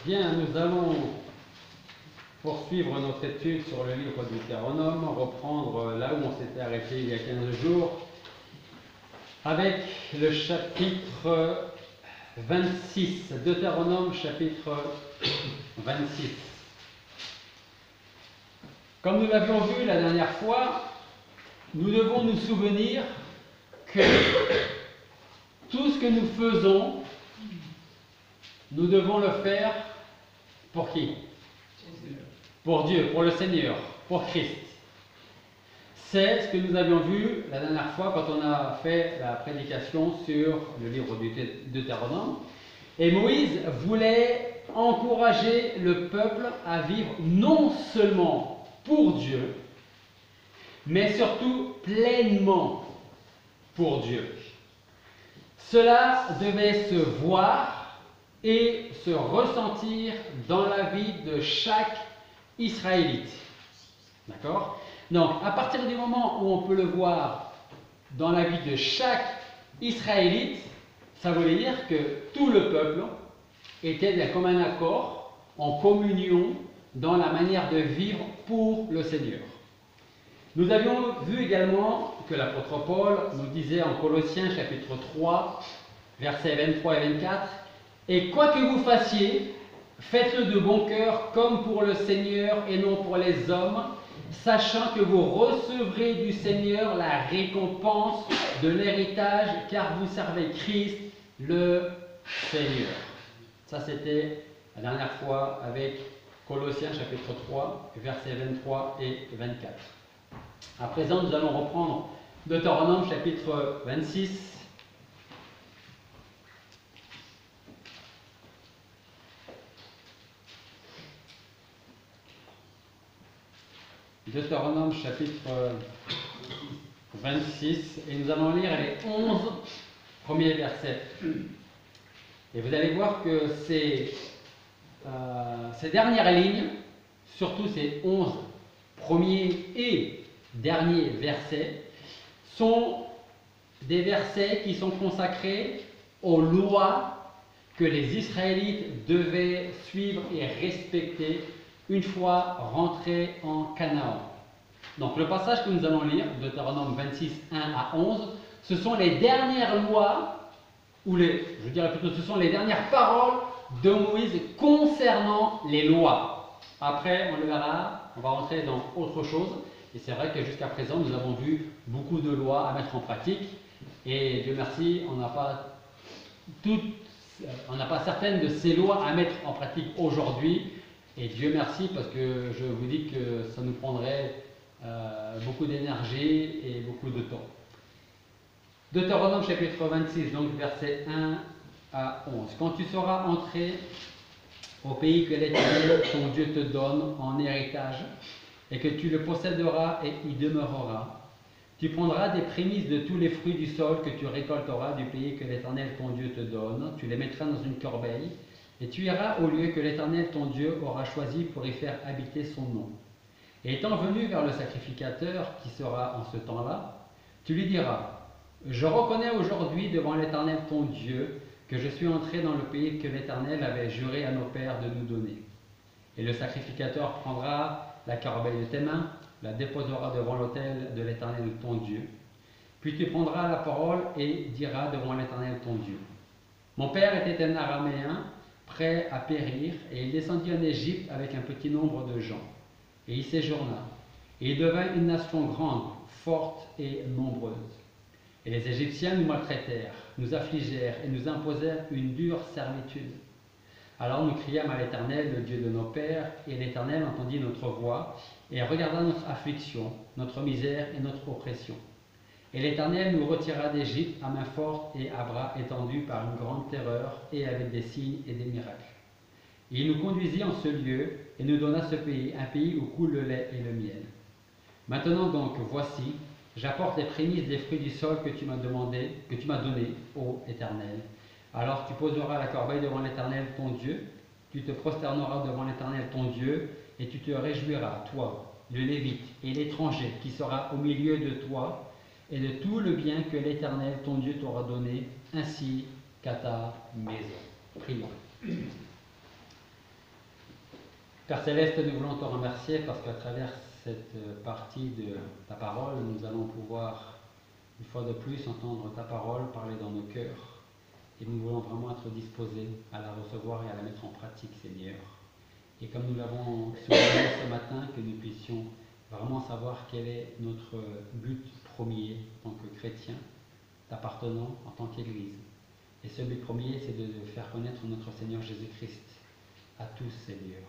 Bien, nous allons poursuivre notre étude sur le livre du Deutéronome, reprendre là où on s'était arrêté il y a 15 jours, avec le chapitre 26, Deutéronome chapitre 26. Comme nous l'avions vu la dernière fois, nous devons nous souvenir que tout ce que nous faisons, nous devons le faire pour qui? Pour Dieu, pour le Seigneur, pour Christ. C'est ce que nous avions vu la dernière fois quand on a fait la prédication sur le livre du Deutéronome. Et Moïse voulait encourager le peuple à vivre non seulement pour Dieu, mais surtout pleinement pour Dieu. Cela devait se voir et se ressentir dans la vie de chaque Israélite. D'accord? Donc, à partir du moment où on peut le voir dans la vie de chaque Israélite, ça voulait dire que tout le peuple était d'un commun accord, en communion, dans la manière de vivre pour le Seigneur. Nous avions vu également que l'apôtre Paul nous disait en Colossiens chapitre 3, versets 23 et 24, « Et quoi que vous fassiez, faites-le de bon cœur comme pour le Seigneur et non pour les hommes, sachant que vous recevrez du Seigneur la récompense de l'héritage, car vous servez Christ, le Seigneur. » Ça, c'était la dernière fois avec Colossiens chapitre 3, versets 23 et 24. À présent, nous allons reprendre Deutéronome chapitre 26. Deutéronome chapitre 26, et nous allons lire les 11 premiers versets. Et vous allez voir que ces dernières lignes, surtout ces 11 premiers et derniers versets, sont des versets qui sont consacrés aux lois que les Israélites devaient suivre et respecter une fois rentrés en Canaan. Donc le passage que nous allons lire, Deutéronome 26, 1 à 11, ce sont les dernières lois, ou je dirais plutôt, ce sont les dernières paroles de Moïse concernant les lois. Après, on le verra, on va rentrer dans autre chose. Et c'est vrai que jusqu'à présent, nous avons vu beaucoup de lois à mettre en pratique. Et Dieu merci, on n'a pas certaines de ces lois à mettre en pratique aujourd'hui. Et Dieu merci, parce que je vous dis que ça nous prendrait beaucoup d'énergie et beaucoup de temps. Deutéronome chapitre 26, donc versets 1 à 11. Quand tu seras entré au pays que l'Éternel, ton Dieu, te donne en héritage, et que tu le posséderas et y demeureras, tu prendras des prémices de tous les fruits du sol que tu récolteras du pays que l'Éternel, ton Dieu, te donne. Tu les mettras dans une corbeille, et tu iras au lieu que l'Éternel, ton Dieu, aura choisi pour y faire habiter son nom. Et étant venu vers le sacrificateur qui sera en ce temps-là, tu lui diras, « Je reconnais aujourd'hui devant l'Éternel, ton Dieu, que je suis entré dans le pays que l'Éternel avait juré à nos pères de nous donner. » Et le sacrificateur prendra la corbeille de tes mains, la déposera devant l'autel de l'Éternel, ton Dieu. Puis tu prendras la parole et diras devant l'Éternel, ton Dieu, « Mon père était un Araméen, prêt à périr, et il descendit en Égypte avec un petit nombre de gens. Et il séjourna, et il devint une nation grande, forte et nombreuse. Et les Égyptiens nous maltraitèrent, nous affligèrent et nous imposèrent une dure servitude. Alors nous criâmes à l'Éternel, le Dieu de nos pères, et l'Éternel entendit notre voix, et regarda notre affliction, notre misère et notre oppression. Et l'Éternel nous retira d'Égypte à main forte et à bras étendus par une grande terreur, et avec des signes et des miracles. Et il nous conduisit en ce lieu, et nous donna ce pays, un pays où coule le lait et le miel. Maintenant donc, voici, j'apporte les prémices des fruits du sol que tu m'as donné, ô Éternel. Alors tu poseras la corbeille devant l'Éternel, ton Dieu, tu te prosterneras devant l'Éternel, ton Dieu, et tu te réjouiras, toi, le Lévite et l'étranger qui sera au milieu de toi, et de tout le bien que l'Éternel, ton Dieu, t'aura donné, ainsi qu'à ta maison. Prions. Père Céleste, nous voulons te remercier parce qu'à travers cette partie de ta parole, nous allons pouvoir, une fois de plus, entendre ta parole parler dans nos cœurs. Et nous voulons vraiment être disposés à la recevoir et à la mettre en pratique, Seigneur. Et comme nous l'avons souligné ce matin, que nous puissions vraiment savoir quel est notre but premier en tant que chrétien, t'appartenant en tant qu'Église. Et ce but premier, c'est de faire connaître notre Seigneur Jésus-Christ à tous, Seigneur,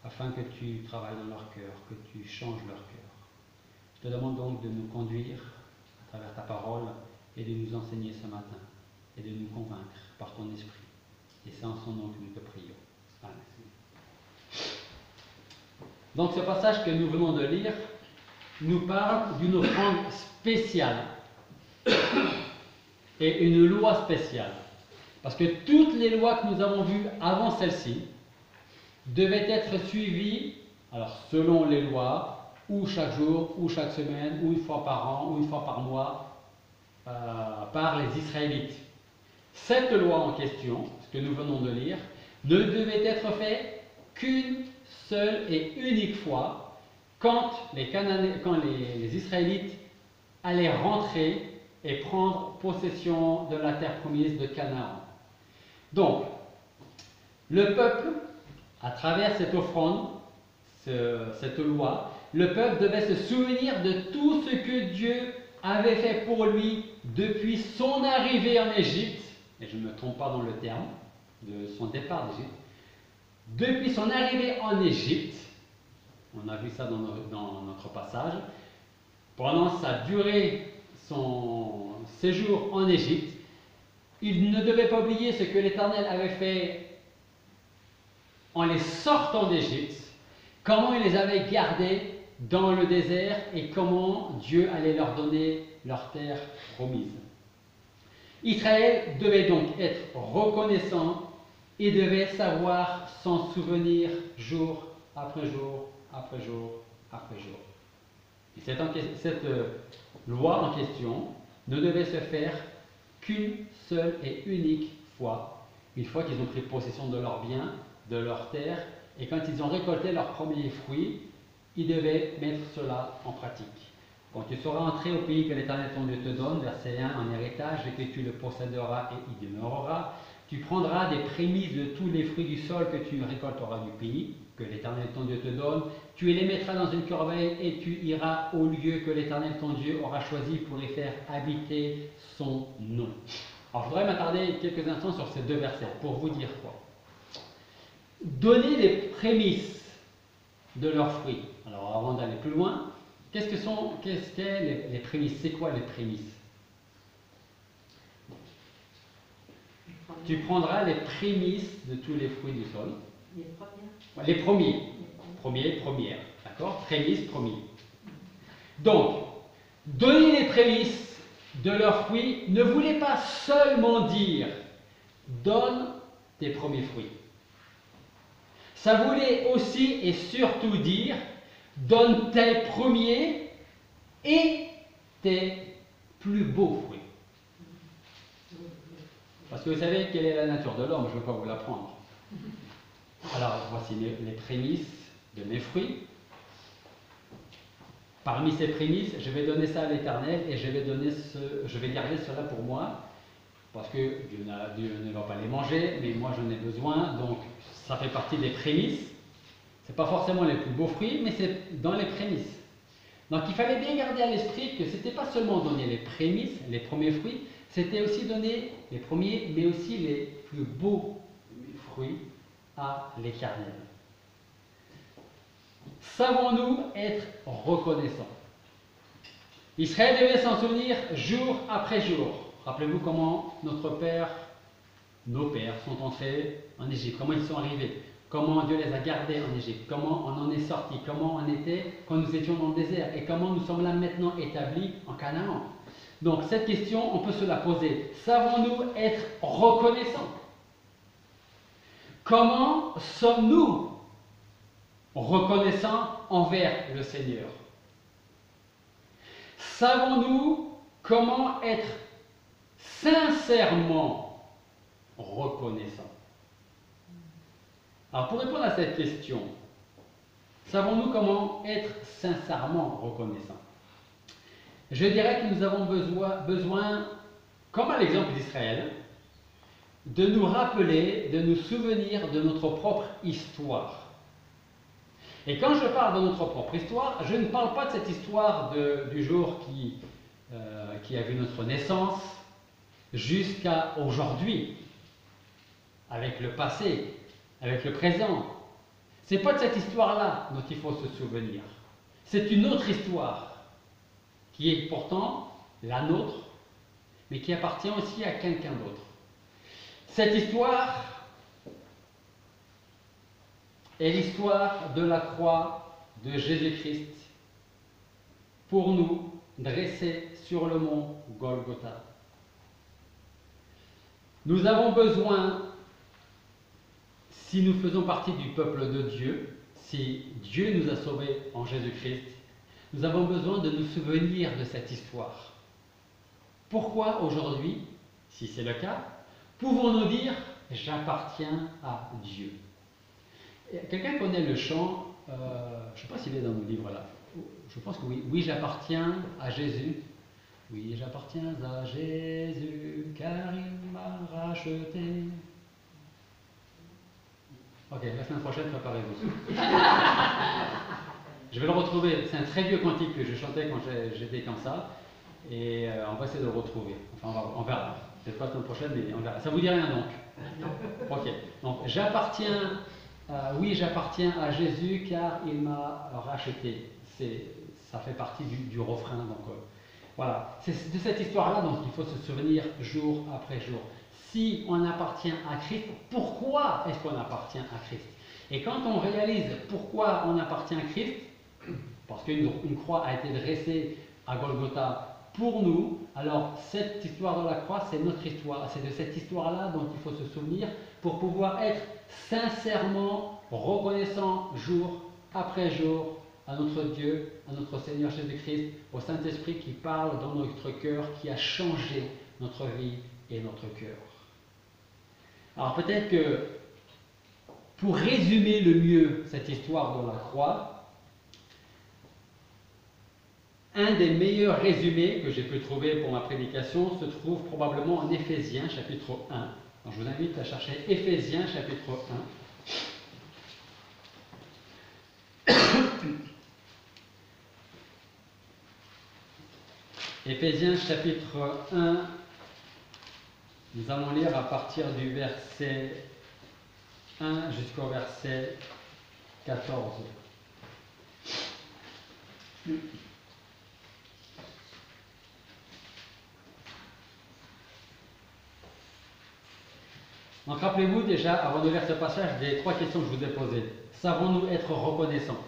afin que tu travailles dans leur cœur, que tu changes leur cœur. Je te demande donc de nous conduire à travers ta parole et de nous enseigner ce matin et de nous convaincre par ton esprit. Et c'est en son nom que nous te prions. Amen. Donc ce passage que nous venons de lire nous parle d'une offrande spéciale et une loi spéciale. Parce que toutes les lois que nous avons vues avant celle-ci devaient être suivies, alors selon les lois, ou chaque jour, ou chaque semaine, ou une fois par an, ou une fois par mois, par les Israélites. Cette loi en question, ce que nous venons de lire, ne devait être faite qu'une seule et unique fois quand les Israélites allaient rentrer et prendre possession de la terre promise de Canaan. Donc, le peuple, à travers cette offrande, cette loi, le peuple devait se souvenir de tout ce que Dieu avait fait pour lui depuis son arrivée en Égypte, et je ne me trompe pas dans le terme, de son départ d'Égypte. Depuis son arrivée en Égypte, on a vu ça dans notre passage, pendant sa durée, son séjour en Égypte, il ne devait pas oublier ce que l'Éternel avait fait en les sortant d'Égypte, comment il les avait gardés dans le désert et comment Dieu allait leur donner leur terre promise. Israël devait donc être reconnaissant et devait savoir s'en souvenir jour après jour, après jour, après jour. Et cette loi en question ne devait se faire qu'une seule et unique fois, une fois qu'ils ont pris possession de leurs biens, de leurs terres, et quand ils ont récolté leurs premiers fruits, ils devaient mettre cela en pratique. Quand tu seras entré au pays que l'Éternel ton Dieu te donne, verset 1, en héritage, et que tu le posséderas et y demeureras, tu prendras des prémices de tous les fruits du sol que tu récolteras du pays, que l'Éternel ton Dieu te donne, tu les mettras dans une corbeille et tu iras au lieu que l'Éternel ton Dieu aura choisi pour y faire habiter son nom. Alors je voudrais m'attarder quelques instants sur ces deux versets pour vous dire quoi. Donner les prémices de leurs fruits. Alors avant d'aller plus loin, qu'est-ce qu'est les prémices? C'est quoi les prémices? Tu prendras les prémices de tous les fruits du sol. Les premiers. Premières. D'accord? Prémices, premiers. Donc, donner les prémices de leurs fruits ne voulait pas seulement dire donne tes premiers fruits. Ça voulait aussi et surtout dire donne tes premiers et tes plus beaux fruits. Parce que vous savez quelle est la nature de l'homme, je ne veux pas vous l'apprendre. Alors voici les prémices de mes fruits. Parmi ces prémices, je vais donner ça à l'Éternel et je vais garder cela pour moi. Parce que Dieu ne va pas les manger, mais moi j'en ai besoin, donc ça fait partie des prémices. Ce n'est pas forcément les plus beaux fruits, mais c'est dans les prémices. Donc il fallait bien garder à l'esprit que ce n'était pas seulement donner les prémices, les premiers fruits, c'était aussi donner les premiers, mais aussi les plus beaux fruits à l'Éternel. Savons-nous être reconnaissants? Israël devait s'en souvenir jour après jour. Rappelez-vous comment nos pères sont entrés en Égypte, comment ils sont arrivés, comment Dieu les a gardés en Égypte, comment on en est sorti, comment on était quand nous étions dans le désert et comment nous sommes là maintenant établis en Canaan. Donc cette question, on peut se la poser. Savons-nous être reconnaissants? Comment sommes-nous reconnaissants envers le Seigneur? Savons-nous comment être sincèrement reconnaissants? Alors pour répondre à cette question, Savons-nous comment être sincèrement reconnaissants? Je dirais que nous avons besoin, comme à l'exemple d'Israël, de nous rappeler, de nous souvenir de notre propre histoire. Et quand je parle de notre propre histoire, je ne parle pas de cette histoire du jour qui a vu notre naissance jusqu'à aujourd'hui, avec le passé, avec le présent. Ce n'est pas de cette histoire-là dont il faut se souvenir. C'est une autre histoire qui est pourtant la nôtre, mais qui appartient aussi à quelqu'un d'autre. Cette histoire est l'histoire de la croix de Jésus-Christ pour nous, dressée sur le mont Golgotha. Nous avons besoin, si nous faisons partie du peuple de Dieu, si Dieu nous a sauvés en Jésus-Christ, nous avons besoin de nous souvenir de cette histoire. Pourquoi aujourd'hui, si c'est le cas, pouvons-nous dire « j'appartiens à Dieu ». Quelqu'un connaît le chant, je ne sais pas s'il est dans nos livres là, je pense que oui. Oui, j'appartiens à Jésus. Oui, j'appartiens à Jésus, car il m'a racheté. Ok, la semaine prochaine, préparez-vous. Je vais le retrouver. C'est un très vieux cantique que je chantais quand j'étais comme ça. Et on va essayer de le retrouver. Enfin, on verra. Peut-être pas la semaine prochaine, mais on verra. Ça vous dit rien donc? Non. Ok. Donc, j'appartiens, oui, j'appartiens à Jésus car il m'a racheté. Ça fait partie du refrain. Donc, voilà. C'est de cette histoire-là dont il faut se souvenir jour après jour. Si on appartient à Christ, pourquoi est-ce qu'on appartient à Christ? Et quand on réalise pourquoi on appartient à Christ, parce qu'une croix a été dressée à Golgotha pour nous, alors cette histoire de la croix, c'est notre histoire. C'est de cette histoire-là dont il faut se souvenir pour pouvoir être sincèrement reconnaissant jour après jour à notre Dieu, à notre Seigneur Jésus-Christ, au Saint-Esprit qui parle dans notre cœur, qui a changé notre vie et notre cœur. Alors peut-être que pour résumer le mieux cette histoire de la croix, un des meilleurs résumés que j'ai pu trouver pour ma prédication se trouve probablement en Éphésiens chapitre 1. Donc je vous invite à chercher Éphésiens chapitre 1. Éphésiens chapitre 1, nous allons lire à partir du verset 1 jusqu'au verset 14. Donc rappelez-vous déjà, avant de lire ce passage, des trois questions que je vous ai posées. Savons-nous être reconnaissants?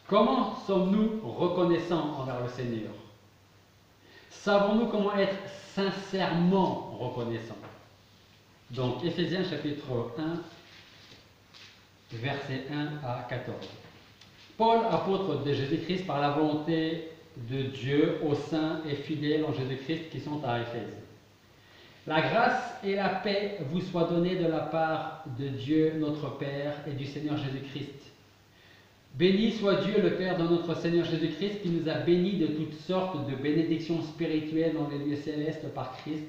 Comment sommes-nous reconnaissants envers le Seigneur? Savons-nous comment être sincèrement reconnaissants? Donc Éphésiens chapitre 1, versets 1 à 14. Paul, apôtre de Jésus-Christ par la volonté de Dieu aux saints et fidèles en Jésus-Christ qui sont à Éphèse. La grâce et la paix vous soient données de la part de Dieu notre Père et du Seigneur Jésus-Christ. Béni soit Dieu le Père de notre Seigneur Jésus-Christ qui nous a bénis de toutes sortes de bénédictions spirituelles dans les lieux célestes par Christ,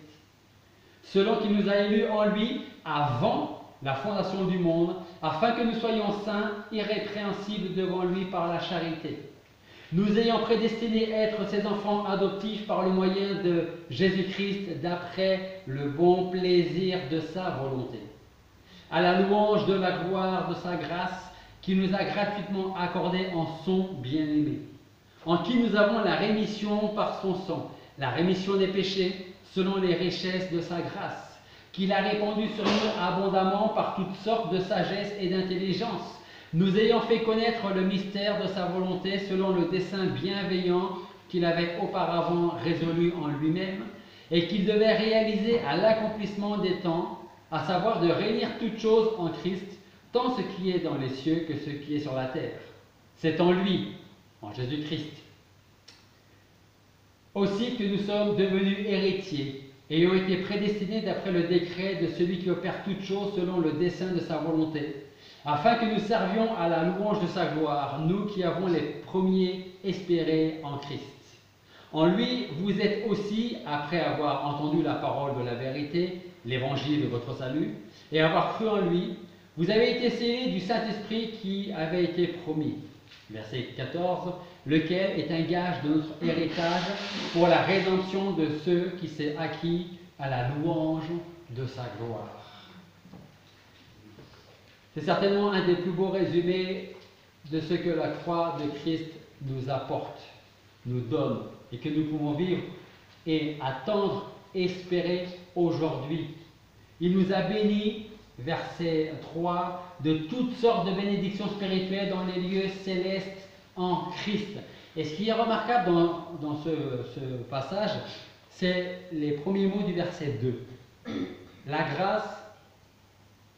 selon qu'il nous a élus en lui avant la fondation du monde, afin que nous soyons saints, irrépréhensibles devant lui par la charité. Nous ayant prédestinés à être ses enfants adoptifs par le moyen de Jésus-Christ d'après le bon plaisir de sa volonté, à la louange de la gloire de sa grâce qui nous a gratuitement accordé en son bien-aimé, en qui nous avons la rémission par son sang, la rémission des péchés selon les richesses de sa grâce, qu'il a répandue sur nous abondamment par toutes sortes de sagesse et d'intelligence, nous ayant fait connaître le mystère de sa volonté selon le dessein bienveillant qu'il avait auparavant résolu en lui-même et qu'il devait réaliser à l'accomplissement des temps, à savoir de réunir toutes choses en Christ, tant ce qui est dans les cieux que ce qui est sur la terre. C'est en lui, en Jésus-Christ, aussi que nous sommes devenus héritiers, ayant été prédestinés d'après le décret de celui qui opère toutes choses selon le dessein de sa volonté, afin que nous servions à la louange de sa gloire, nous qui avons les premiers espéré en Christ. En lui, vous êtes aussi, après avoir entendu la parole de la vérité, l'évangile de votre salut, et avoir cru en lui, vous avez été scellés du Saint-Esprit qui avait été promis. Verset 14, lequel est un gage de notre héritage pour la rédemption de ceux qui s'est acquis à la louange de sa gloire. C'est certainement un des plus beaux résumés de ce que la croix de Christ nous apporte, nous donne, et que nous pouvons vivre et attendre, espérer aujourd'hui. Il nous a bénis, verset 3, de toutes sortes de bénédictions spirituelles dans les lieux célestes en Christ. Et ce qui est remarquable dans ce passage, c'est les premiers mots du verset 2. La grâce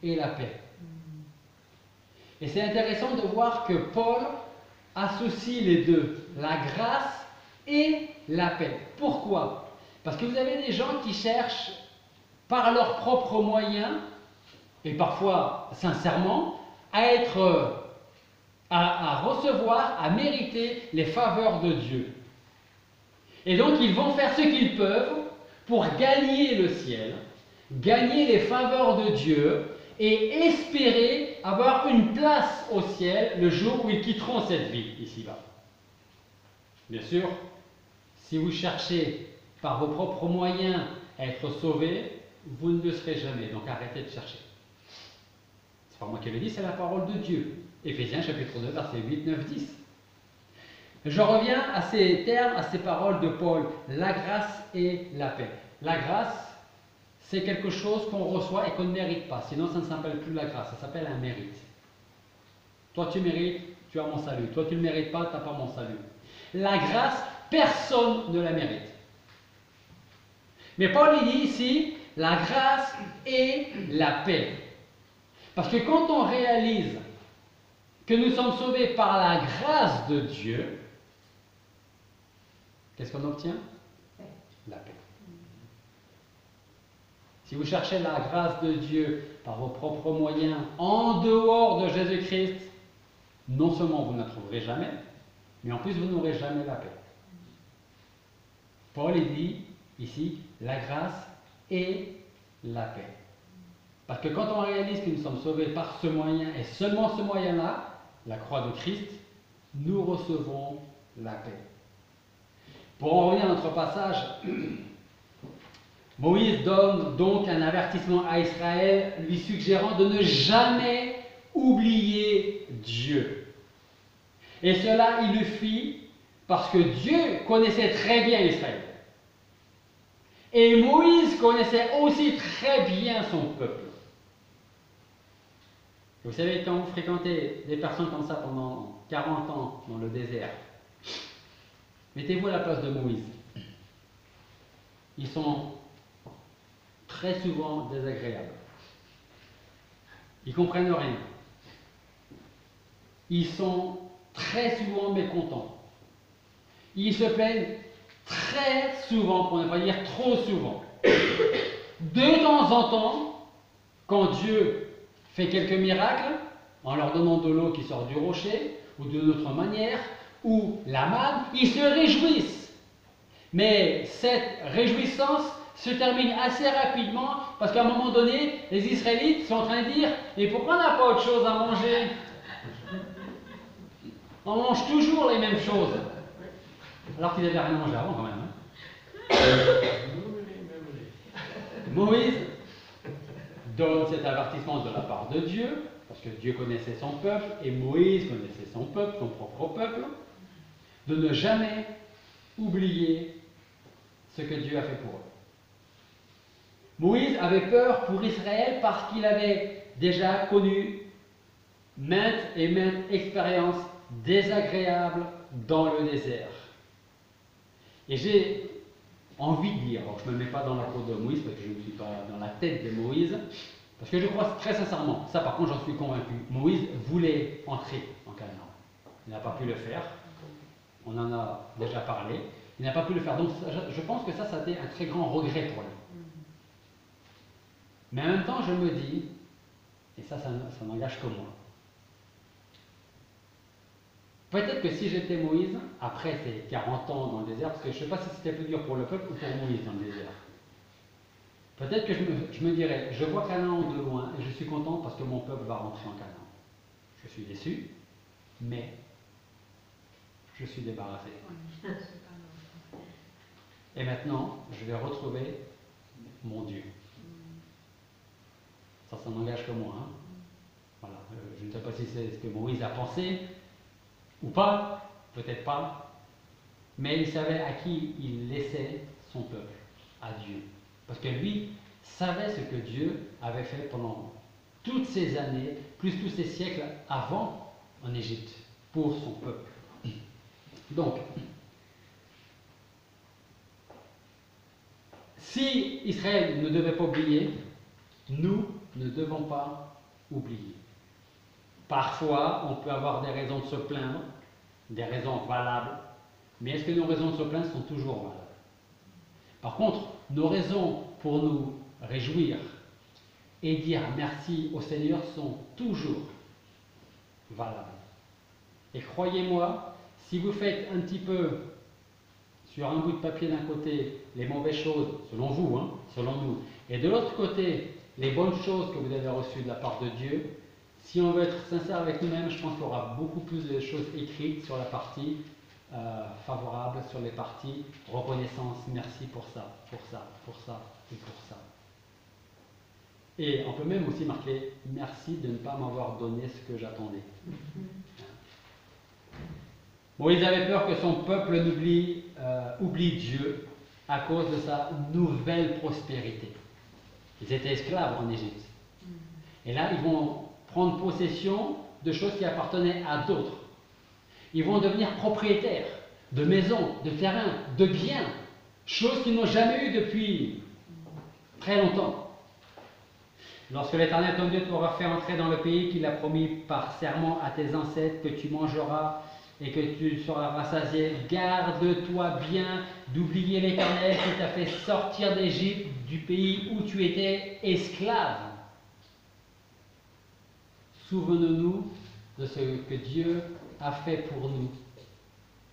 et la paix. Et c'est intéressant de voir que Paul associe les deux, la grâce et la paix. Pourquoi? Parce que vous avez des gens qui cherchent par leurs propres moyens, et parfois sincèrement, à recevoir, à mériter les faveurs de Dieu. Et donc ils vont faire ce qu'ils peuvent pour gagner le ciel, gagner les faveurs de Dieu et espérer avoir une place au ciel le jour où ils quitteront cette vie ici-bas. Bien sûr, si vous cherchez par vos propres moyens à être sauvés, vous ne le serez jamais, donc arrêtez de chercher. C'est pas moi qui le dis, c'est la parole de Dieu. Éphésiens chapitre 2, versets 8, 9, 10. Je reviens à ces termes, à ces paroles de Paul, la grâce et la paix. La grâce, c'est quelque chose qu'on reçoit et qu'on ne mérite pas, sinon ça ne s'appelle plus la grâce, ça s'appelle un mérite. Toi tu mérites, tu as mon salut. Toi tu ne le mérites pas, tu n'as pas mon salut. La grâce, personne ne la mérite. Mais Paul il dit ici, la grâce et la paix. Parce que quand on réalise que nous sommes sauvés par la grâce de Dieu, qu'est-ce qu'on obtient? La paix. Si vous cherchez la grâce de Dieu par vos propres moyens, en dehors de Jésus-Christ, non seulement vous ne la trouverez jamais, mais en plus vous n'aurez jamais la paix. Paul dit ici la grâce et la paix. Parce que quand on réalise que nous sommes sauvés par ce moyen, et seulement ce moyen-là, la croix de Christ, nous recevons la paix. Pour en revenir à notre passage, Moïse donne donc un avertissement à Israël, lui suggérant de ne jamais oublier Dieu. Et cela, il le fit parce que Dieu connaissait très bien Israël. Et Moïse connaissait aussi très bien son peuple. Vous savez, quand vous fréquentez des personnes comme ça pendant 40 ans dans le désert, mettez-vous à la place de Moïse. Ils sont très souvent désagréables. Ils ne comprennent rien. Ils sont très souvent mécontents. Ils se plaignent très souvent, pour ne pas dire trop souvent. De temps en temps, quand Dieu fait quelques miracles, en leur donnant de l'eau qui sort du rocher, ou d'une autre manière, ou la manne, ils se réjouissent. Mais cette réjouissance se termine assez rapidement parce qu'à un moment donné, les Israélites sont en train de dire « Mais pourquoi on n'a pas autre chose à manger? On mange toujours les mêmes choses. » Alors qu'ils n'avaient rien mangé avant quand même. Hein. Moïse donne cet avertissement de la part de Dieu, parce que Dieu connaissait son peuple, et Moïse connaissait son peuple, son propre peuple, de ne jamais oublier ce que Dieu a fait pour eux. Moïse avait peur pour Israël parce qu'il avait déjà connu maintes et maintes expériences désagréables dans le désert. Et j'ai envie de dire, alors je ne me mets pas dans la peau de Moïse parce que je ne suis pas dans la tête de Moïse, parce que je crois très sincèrement, ça par contre j'en suis convaincu, Moïse voulait entrer en Canaan. Il n'a pas pu le faire, on en a déjà parlé, il n'a pas pu le faire, donc je pense que ça a été un très grand regret pour lui. Mais en même temps je me dis, et ça n'engage que moi, Peut-être que si j'étais Moïse, après ces 40 ans dans le désert, parce que je ne sais pas si c'était plus dur pour le peuple ou pour Moïse dans le désert, peut-être que je me dirais, je vois Canaan de loin et je suis content parce que mon peuple va rentrer en Canaan. Je suis déçu, mais je suis débarrassé. Et maintenant, je vais retrouver mon Dieu. Ça n'engage que moi. Hein. Voilà. Je ne sais pas si c'est ce que Moïse a pensé ou pas, peut-être pas, mais il savait à qui il laissait son peuple, à Dieu. Parce que lui savait ce que Dieu avait fait pendant toutes ces années, plus tous ces siècles avant en Égypte, pour son peuple. Donc, si Israël ne devait pas oublier, nous ne devons pas oublier. Parfois, on peut avoir des raisons de se plaindre, des raisons valables, mais est-ce que nos raisons de se plaindre sont toujours valables? Par contre, nos raisons pour nous réjouir et dire merci au Seigneur sont toujours valables. Et croyez-moi, si vous faites un petit peu sur un bout de papier d'un côté les mauvaises choses, selon vous, hein, selon nous, et de l'autre côté les bonnes choses que vous avez reçues de la part de Dieu, si on veut être sincère avec nous-mêmes, je pense qu'il y aura beaucoup plus de choses écrites sur la partie favorable, sur les parties reconnaissance, merci pour ça, pour ça, pour ça et pour ça. Et on peut même aussi marquer merci de ne pas m'avoir donné ce que j'attendais. Moïse avait peur que son peuple oublie Dieu à cause de sa nouvelle prospérité. Ils étaient esclaves en Égypte. Et là, ils vont prendre possession de choses qui appartenaient à d'autres. Ils vont devenir propriétaires de maisons, de terrains, de biens, choses qu'ils n'ont jamais eues depuis très longtemps. Lorsque l'Éternel ton Dieu t'aura fait entrer dans le pays qu'il a promis par serment à tes ancêtres, que tu mangeras et que tu seras rassasié, garde-toi bien d'oublier l'Éternel qui t'a fait sortir d'Égypte, du pays où tu étais esclave. Souvenons-nous de ce que Dieu a fait pour nous,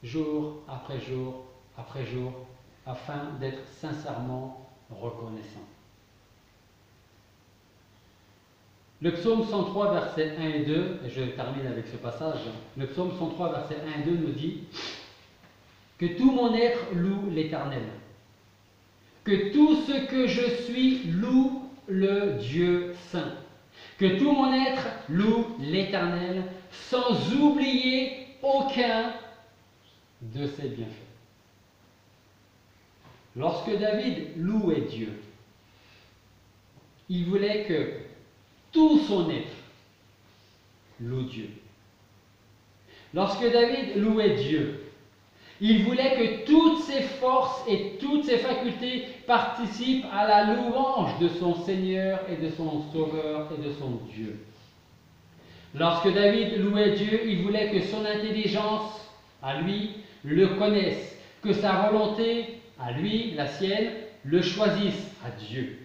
jour après jour après jour, afin d'être sincèrement reconnaissants. Le psaume 103, versets 1 et 2, et je termine avec ce passage, le psaume 103, versets 1 et 2 nous dit « Que tout mon être loue l'Éternel, que tout ce que je suis loue le Dieu saint, que tout mon être loue l'Éternel, sans oublier aucun de ses bienfaits. » Lorsque David louait Dieu, il voulait que tout son être loue Dieu. Lorsque David louait Dieu, il voulait que toutes ses forces et toutes ses facultés participent à la louange de son Seigneur et de son Sauveur et de son Dieu. Lorsque David louait Dieu, il voulait que son intelligence, à lui, le connaisse, que sa volonté, à lui, la sienne, le choisisse à Dieu.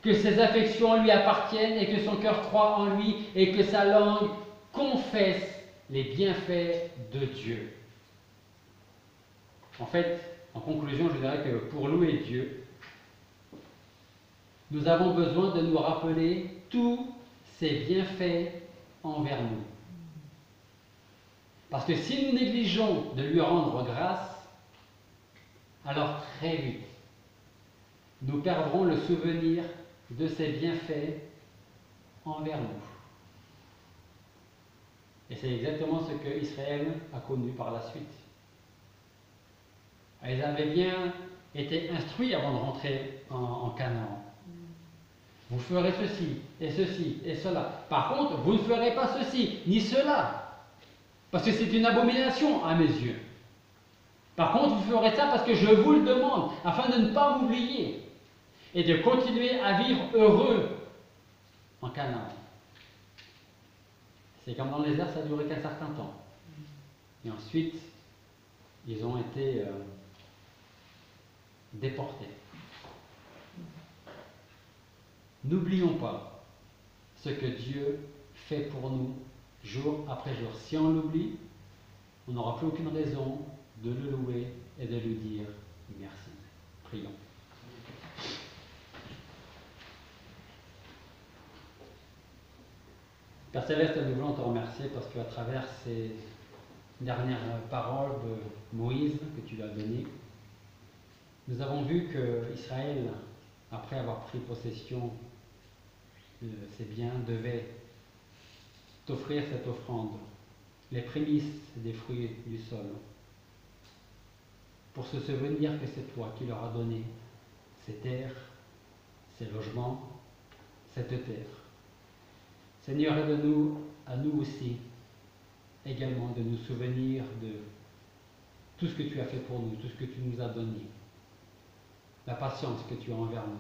Que ses affections lui appartiennent et que son cœur croit en lui et que sa langue confesse les bienfaits de Dieu. En fait, en conclusion, je dirais que pour louer Dieu, nous avons besoin de nous rappeler tous ses bienfaits envers nous. Parce que si nous négligeons de lui rendre grâce, alors très vite, nous perdrons le souvenir de ses bienfaits envers nous. Et c'est exactement ce que Israël a connu par la suite. Ils avaient bien été instruits avant de rentrer en Canaan. Vous ferez ceci et cela. Par contre, vous ne ferez pas ceci ni cela, parce que c'est une abomination à mes yeux. Par contre, vous ferez ça parce que je vous le demande, afin de ne pas m'oublier et de continuer à vivre heureux en Canaan. C'est comme dans le désert, ça a duré qu'un certain temps. Et ensuite, ils ont été déportés. N'oublions pas ce que Dieu fait pour nous jour après jour. Si on l'oublie, on n'aura plus aucune raison de le louer et de lui dire merci. Prions. Père Céleste, nous voulons te remercier parce qu'à travers ces dernières paroles de Moïse que tu lui as données, nous avons vu que Israël, après avoir pris possession de ses biens, devait t'offrir cette offrande, les prémices des fruits du sol, pour se souvenir que c'est toi qui leur as donné ces terres, ces logements, cette terre. Seigneur, aide-nous à nous aussi également de nous souvenir de tout ce que tu as fait pour nous, tout ce que tu nous as donné, la patience que tu as envers nous,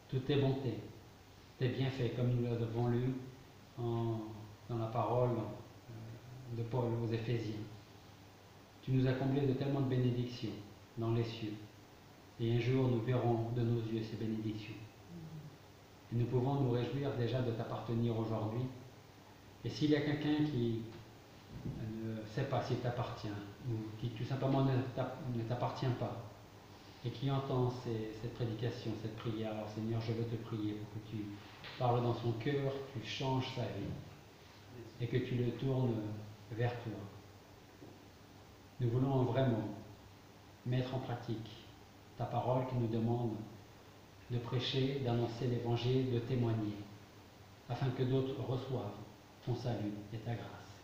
toutes tes bontés, tes bienfaits, comme nous l'avons lu dans la parole de Paul aux Éphésiens. Tu nous as comblés de tellement de bénédictions dans les cieux. Et un jour, nous verrons de nos yeux ces bénédictions. Et nous pouvons nous réjouir déjà de t'appartenir aujourd'hui. Et s'il y a quelqu'un qui ne sait pas s'il t'appartient, ou qui tout simplement ne t'appartient pas, et qui entend cette prédication, cette prière, alors Seigneur, je veux te prier pour que tu parles dans son cœur, tu changes sa vie, et que tu le tournes vers toi. Nous voulons vraiment mettre en pratique ta parole qui nous demande de prêcher, d'annoncer l'évangile, de témoigner, afin que d'autres reçoivent ton salut et ta grâce,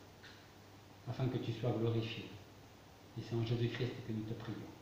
afin que tu sois glorifié. Et c'est en Jésus-Christ que nous te prions.